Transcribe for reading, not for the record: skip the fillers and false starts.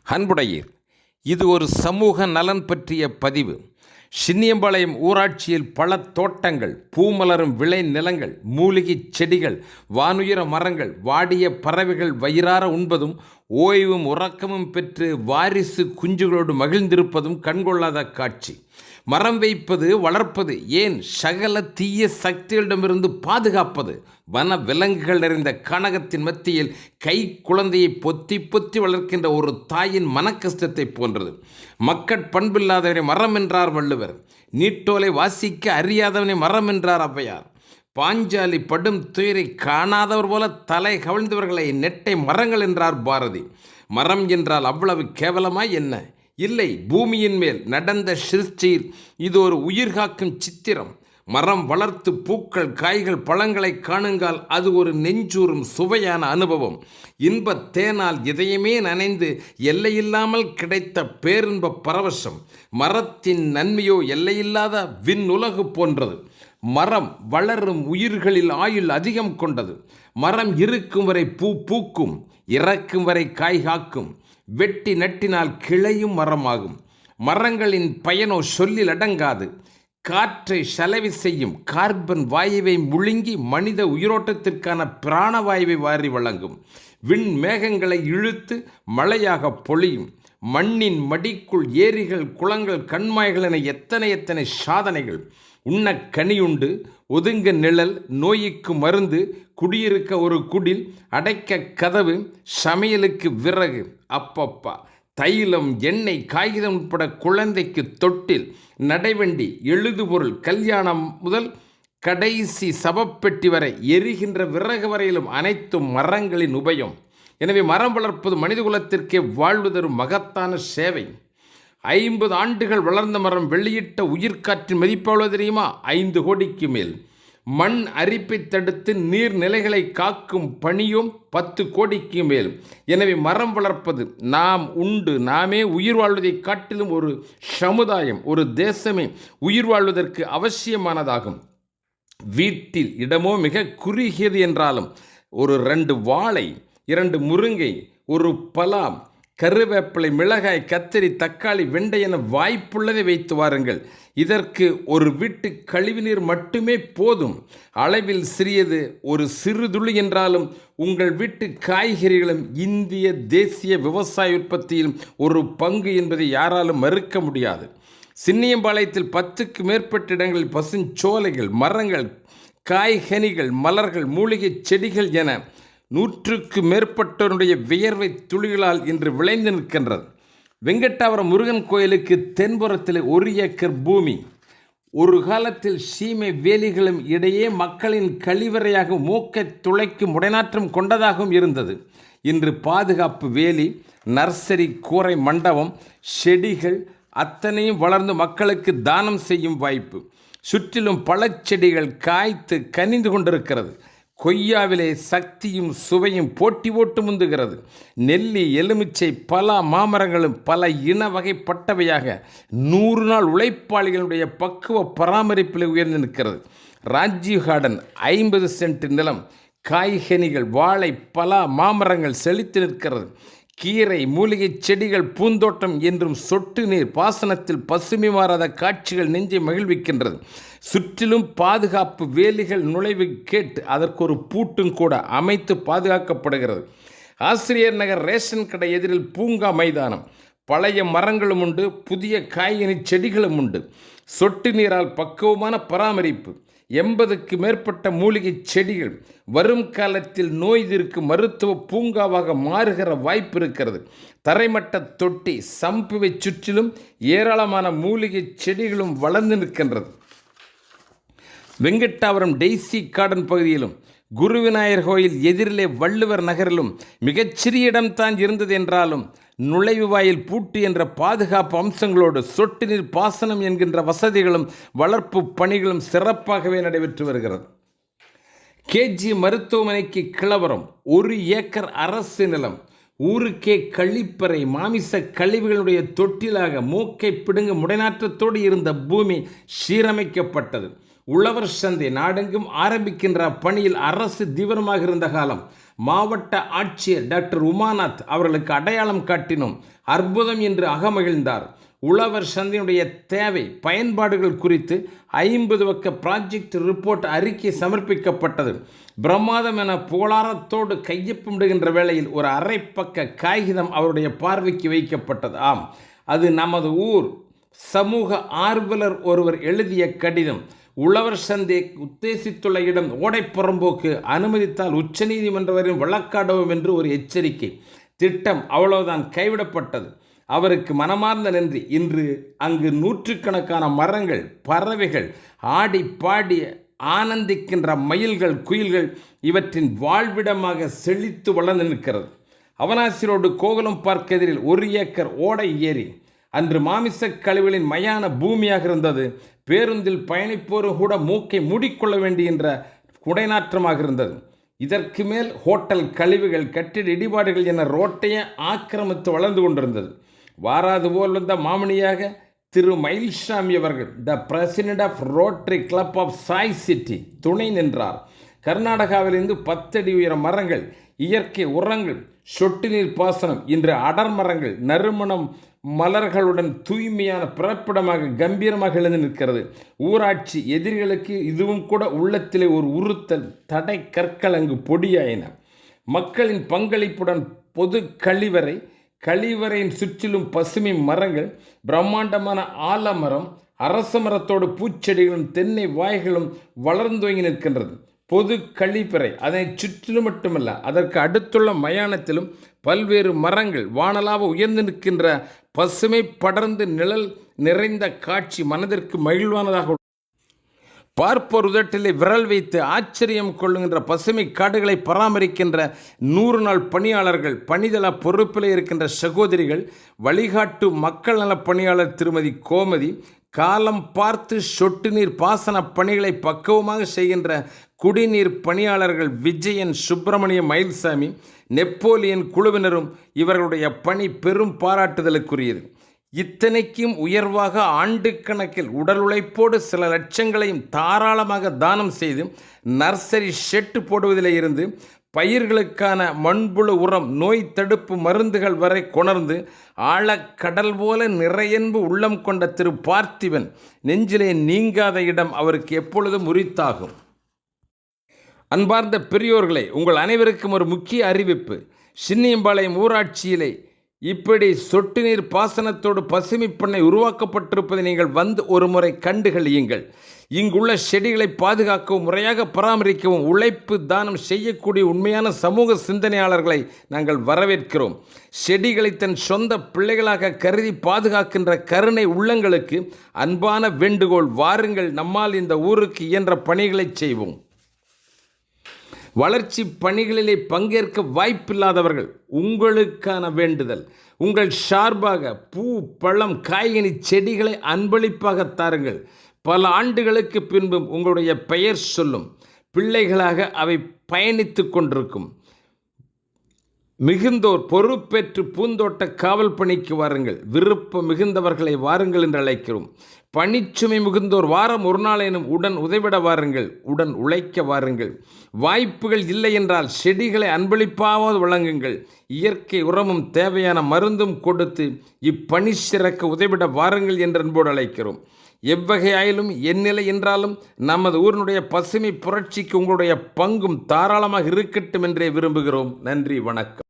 அன்புடையீர், இது ஒரு சமூக நலன் பற்றிய பதிவு. சின்னியம்பாளையம் ஊராட்சியில் பல தோட்டங்கள், பூமலரும் விளை நிலங்கள், மூலிகைச் செடிகள், வானுயர மரங்கள், வாடிய பறவைகள் வயிறார உண்பதும் ஓய்வும் உறக்கமும் பெற்று வாரிசு குஞ்சுகளோடு மகிழ்ந்திருப்பதும் கண்கொள்ளாத காட்சி. மரம் வைப்பது, வளர்ப்பது, ஏன் சகல தீய சக்திகளிடமிருந்து பாதுகாப்பது, வன விலங்குகள் நிறைந்த கனகத்தின் மத்தியில் கை குழந்தையை பொத்தி பொத்தி வளர்க்கின்ற ஒரு தாயின் மனக்கஷ்டத்தை போன்றது. மக்கட்பண்பில்லாதவனை மரம் என்றார் வள்ளுவர். நீட்டோலை வாசிக்க அறியாதவனை மரம் என்றார் ஔவையார். பாஞ்சாலி படும் துயரை காணாதவர் போல தலை கவிழ்ந்தவர்களை நெட்டை மரங்கள் என்றார் பாரதி. மரம் என்றால் அவ்வளவு கேவலமாய் என்ன? இல்லை, பூமியின் மேல் நடந்த சிற்சீர் இது ஒரு உயிர்காக்கும் சித்திரம். மரம் வளர்த்து பூக்கள், காய்கள், பழங்களை காணுங்கால் அது ஒரு நெஞ்சூறும் சுவையான அனுபவம். இன்பத் தேனால் இதயமே நனைந்து எல்லையில்லாமல் கிடைத்த பேரின்ப பரவசம். மரத்தின் நன்மையோ எல்லையில்லாத விண்ணுலகு போன்றது. மரம் வளரும் உயிர்களில் ஆயுள் அதிகம் கொண்டது. மரம் இருக்கும் வரை பூ பூக்கும், இறக்கும் வரை காய் காக்கும். வெட்டி நட்டினால் கிளையும் மரமாகும். மரங்களின் பயனோ சொல்லில் அடங்காது. காற்றை சலவை செய்யும், கார்பன் வாயுவை முழுங்கி மனித உயிரோட்டத்திற்கான பிராணவாயுவை வாரி வழங்கும். விண் மேகங்களை இழுத்து மழையாக பொழியும். மண்ணின் மடிக்குள் ஏரிகள், குளங்கள், கண்மாய்கள் என எத்தனை சாதனைகள். உண்ண கனியுண்டு, ஒதுங்க நிழல், நோய்க்கு மருந்து, குடியிருக்க ஒரு குடில், அடைக்க கதவு, சமையலுக்கு விறகு. அப்பப்பா, தைலம், எண்ணெய், காகிதம் உட்பட குழந்தைக்கு தொட்டில், நடைவண்டி, எழுதுபொருள், கல்யாணம் முதல் கடைசி சவப்பெட்டி வரை, எரிகின்ற விறகு வரையிலும் அனைத்தும் மரங்களின் உபயம். எனவே மரம் வளர்ப்பது மனித குலத்திற்கே வாழ்வு தரும் மகத்தான சேவை. 50 ஆண்டுகள் வளர்ந்த மரம் வெளியிட்ட உயிர்காற்றின் மதிப்பாளர் தெரியுமா? 5 கோடிக்கு மேல். மண் அரிப்பை தடுத்து நீர்நிலைகளை காக்கும் பணியும் 10 கோடிக்கு மேல். எனவே மரம் வளர்ப்பது நாம் உண்டு நாமே உயிர் வாழ்வதை காட்டிலும் ஒரு சமுதாயம், ஒரு தேசமே உயிர் வாழ்வதற்கு அவசியமானதாகும். வீட்டில் இடமோ மிக குறுகியது என்றாலும் ஒரு 2 வாழை, 2 முருங்கை, ஒரு பலா, கருவேப்பிலை, மிளகாய், கத்திரி, தக்காளி, வெண்டை என வாய்ப்புள்ளதை வைத்து வாருங்கள். இதற்கு ஒரு வீட்டு கழிவுநீர் மட்டுமே போதும். அளவில் சிறியது, ஒரு சிறு துளி என்றாலும் உங்கள் வீட்டு காய்கறிகளும் இந்திய தேசிய விவசாய உற்பத்தியில் ஒரு பங்கு என்பதை யாராலும் மறுக்க முடியாது. சின்னியம்பாளையத்தில் 10க்கு மேற்பட்ட இடங்களில் பசுஞ்சோலைகள், மரங்கள், காய்கனிகள், மலர்கள், மூலிகை செடிகள் என 100க்கு மேற்பட்டவருடைய வியர்வை துளிகளால் இன்று விளைந்து நிற்கின்றது. வெங்கட்டாபுரம் முருகன் கோயிலுக்கு தென்புறத்தில் 1 ஏக்கர் பூமி ஒரு காலத்தில் சீமை வேலிகளும் இடையே மக்களின் கழிவறையாக மூக்கை துளைக்கும் உடைநாற்றம் கொண்டதாகவும் இருந்தது. இன்று பாதுகாப்பு வேலி, நர்சரி, கூரை மண்டபம், செடிகள் அத்தனையும் வளர்ந்து மக்களுக்கு தானம் செய்யும் வாய்ப்பு. சுற்றிலும் பழச்செடிகள் காய்த்து கனிந்து கொண்டிருக்கிறது. கொய்யாவிலே சக்தியும் சுவையும் போட்டி போட்டு முந்துகிறது. நெல்லி, எலுமிச்சை, பலா, மாமரங்களும் பல இன வகைப்பட்டவையாக 100 நாள் உழைப்பாளிகளுடைய பக்குவ பராமரிப்பில் உயர்ந்து நிற்கிறது. ராஜீவ் கார்டன் 50 சென்ட் நிலம், காய்கனிகள், வாழை, பலா, மாமரங்கள் செழித்து நிற்கிறது. கீரை, மூலிகை செடிகள், பூந்தோட்டம் என்றும் சொட்டு நீர் பாசனத்தில் பசுமை மாறாத காட்சிகள் நெஞ்சை மகிழ்விக்கின்றது. சுற்றிலும் பாதுகாப்பு வேலிகள், நுழைவு கேட்டு அதற்கு ஒரு பூட்டும் கூட அமைத்து பாதுகாக்கப்படுகிறது. ஆசிரியர் நகர் ரேஷன் கடை எதிரில் பூங்கா மைதானம். பழைய மரங்களும் உண்டு, புதிய காய்கனி செடிகளும் உண்டு. சொட்டு நீரால் பக்குவமான பராமரிப்பு. 80க்கு மேற்பட்ட மூலிகை செடிகள். வரும் காலத்தில் நோய் தீர்க்கும் மருத்துவ பூங்காவாக மாறுகிற வாய்ப்பு இருக்கிறது. தரைமட்ட தொட்டி, சம்புவை சுற்றிலும் ஏராளமான மூலிகை செடிகளும் வளர்ந்து நிற்கின்றது. வெங்கட்டாபுரம் டெய்சி கார்டன் பகுதியிலும் குருவிநாயகர் கோயில் எதிரிலே வள்ளுவர் நகரிலும் மிகச்சிறிய இடம்தான் இருந்தது என்றாலும் நுழைவு வாயில் பூட்டு என்ற பாதுகாப்பு அம்சங்களோடு சொட்டு நீர் பாசனம் என்கின்ற வசதிகளும் வளர்ப்பு பணிகளும் சிறப்பாகவே நடைபெற்று வருகிறது. கேஜி மருத்துவமனைக்கு கிளவரம் 1 ஏக்கர் அரசு நிலம். ஊருக்கே கழிப்பறை, மாமிச கழிவுகளுடைய தொட்டிலாக மூக்கை பிடுங்க முடைநாற்றத்தோடு இருந்த பூமி சீரமைக்கப்பட்டது. உழவர் சந்தை நாடெங்கும் ஆரம்பிக்கின்ற பணியில் அரசு தீவிரமாக இருந்த காலம். மாவட்ட ஆட்சியர் டாக்டர் உமாநாத் அவர்களுக்கு அடையாளம் காட்டினோம். அற்புதம் என்று அகமகிழ்ந்தார். உழவர் சந்தையினுடைய தேவை பயன்பாடுகள் குறித்து 50 பக்க ப்ராஜெக்ட் ரிப்போர்ட் அறிக்கை சமர்ப்பிக்கப்பட்டது. பிரமாதம் என புகழாரத்தோடு கையொப்பமிடுகின்ற வேளையில் ஒரு அரை பக்க காகிதம் அவருடைய பார்வைக்கு வைக்கப்பட்டது. ஆம், அது நமது ஊர் சமூக ஆர்வலர் ஒருவர் எழுதிய கடிதம். உழவர் சந்தை உத்தேசித்துள்ள இடம் ஓடைப்புறம்போக்கு, அனுமதித்தால் உச்சநீதிமன்ற வரையும் வழக்காடுவோம் என்று ஒரு எச்சரிக்கை. திட்டம் அவ்வளவுதான், கைவிடப்பட்டது. அவருக்கு மனமார்ந்த நன்றி. இன்று அங்கு நூற்றுக்கணக்கான மரங்கள், பறவைகள், ஆடி பாடி ஆனந்திக்கின்ற மயில்கள், குயில்கள் இவற்றின் வாழ்விடமாக செழித்து வளர்ந்து நிற்கிறது. அவனாசி ரோடு கோகுலம் பார்க் எதிரில் 1 ஏக்கர் ஓடை ஏரி அன்று மாமிச கழிவுகளின் மயான பூமியாக இருந்தது. பேருந்தில் பயணிப்போரும் கூட மூக்கை மூடிக்கொள்ள வேண்டிய குடைநாற்றமாக இருந்தது. இதற்கு மேல் ஹோட்டல் கழிவுகள், கட்டிட இடிபாடுகள் என ரோட்டையே ஆக்கிரமித்து வளர்ந்து கொண்டிருந்தது. வாராது போல் வந்த மாமணியாக திரு மயில்சாமி அவர்கள், the president of rotary club of Sai city, துணை நின்றார். கர்நாடகாவிலிருந்து 10 அடி உயர மரங்கள், இயற்கை உரங்கள், சொட்டு நீர் பாசனம், இன்று அடர் மரங்கள், நறுமணம் மலர்களுடன் தூய்மையான பிறப்பிடமாக கம்பீரமாக எழுந்து நிற்கிறது. ஊராட்சி எதிரிகளுக்கு இதுவும் கூட உள்ளத்திலே ஒரு உறுத்தல், தடை கற்கள் அங்கு பொடியாயின. மக்களின் பங்களிப்புடன் பொது கழிவறையின் சுற்றிலும் பசுமை மரங்கள், பிரம்மாண்டமான ஆலமரம், அரச மரத்தோடு பூச்செடிகளும் தென்னை வாய்களும் வளர்ந்தோங்கி நிற்கின்றது. பொது கழிப்பறை, அதனை சுற்றிலும் மட்டுமல்ல, அதற்கு அடுத்துள்ள மயானத்திலும் பல்வேறு மரங்கள் வானலாக உயர்ந்து நிற்கின்ற பசுமை படர்ந்து நிழல் நிறைந்த காட்சி மனதிற்கு மகிழ்வானதாக. பார்ப்போர் உதட்டிலே விரல் வைத்து ஆச்சரியம் கொள்ளுகின்ற பசுமை காடுகளை பராமரிக்கின்ற 100 நாள் பணியாளர்கள், பணிதள பொறுப்பில் இருக்கின்ற சகோதரிகள், வழிகாட்டு மக்கள் நல பணியாளர் திருமதி கோமதி, காலம் பார்த்து சொட்டு நீர் பாசன பணிகளை பக்குவமாக செய்கின்ற குடிநீர் பணியாளர்கள் விஜயன், சுப்பிரமணியம், மயில்சாமி, நெப்போலியன் குழுவினரும் இவர்களுடைய பணி பெரும் பாராட்டுதலுக்குரியது. இத்தனைக்கும் உயர்வாக ஆண்டு கணக்கில் உடல் உழைப்போடு சில லட்சங்களையும் தாராளமாக தானம் செய்து நர்சரி ஷெட்டு போடுவதிலே இருந்து பயிர்களுக்கான மண்புழு உரம், நோய் தடுப்பு மருந்துகள் வரை கொணர்ந்து ஆழக்கடல் போல நிறையன்பு உள்ளம் கொண்ட திரு பார்த்திபன் நெஞ்சிலே நீங்காத இடம் அவருக்கு எப்பொழுதும் உரித்தாகும். அன்பார்ந்த பெரியோர்களே, உங்கள் அனைவருக்கும் ஒரு முக்கிய அறிவிப்பு. சின்னியம்பாளையம் ஊராட்சியிலே இப்படி சொட்டு நீர் பாசனத்தோடு பசுமை பண்ணை உருவாக்கப்பட்டிருப்பதை நீங்கள் வந்து ஒரு முறை கண்டுகளியுங்கள். இங்குள்ள செடிகளை பாதுகாக்கவும் முறையாக பராமரிக்கவும் உழைப்பு தானம் செய்யக்கூடிய உண்மையான சமூக சிந்தனையாளர்களை நாங்கள் வரவேற்கிறோம். செடிகளை தன் சொந்த பிள்ளைகளாக கருதி பாதுகாக்கின்ற கருணை உள்ளங்களுக்கு அன்பான வேண்டுகோள், வாருங்கள், நம்மால் இந்த ஊருக்கு இயன்ற பணிகளை செய்வோம். வளர்ச்சி பணிகளிலே பங்கேற்க வாய்ப்பில்லாதவர்கள், உங்களுக்கான வேண்டுதல், உங்கள் சார்பாக பூ, பழம், காய்கனி செடிகளை அன்பளிப்பாக தாருங்கள். பல ஆண்டுகளுக்கு பின்பும் உங்களுடைய பெயர் சொல்லும் பிள்ளைகளாக அவை பயணித்து கொண்டிருக்கும். மிகுந்தோர் பொறுப்பேற்று பூந்தோட்ட காவல் பணிக்கு வாருங்கள். விருப்பம் மிகுந்தவர்களை வாருங்கள் என்று அழைக்கிறோம். பணிச்சுமை மிகுந்தோர் வாரம் ஒரு நாளேனும் உடன் உதவிட வாருங்கள், உடன் உழைக்க வாருங்கள். வாய்ப்புகள் இல்லை என்றால் செடிகளை அன்பளிப்பாவது வழங்குங்கள். இயற்கை உரமும் தேவையான மருந்தும் கொடுத்து இப்பணி சிறக்க உதவிட வாருங்கள் என்று அன்போடு அழைக்கிறோம். எவ்வகையாயிலும் எந்நிலை என்றாலும் நமது ஊரினுடைய பசுமை புரட்சிக்கு உங்களுடைய பங்கும் தாராளமாக இருக்கட்டும் என்றே விரும்புகிறோம். நன்றி, வணக்கம்.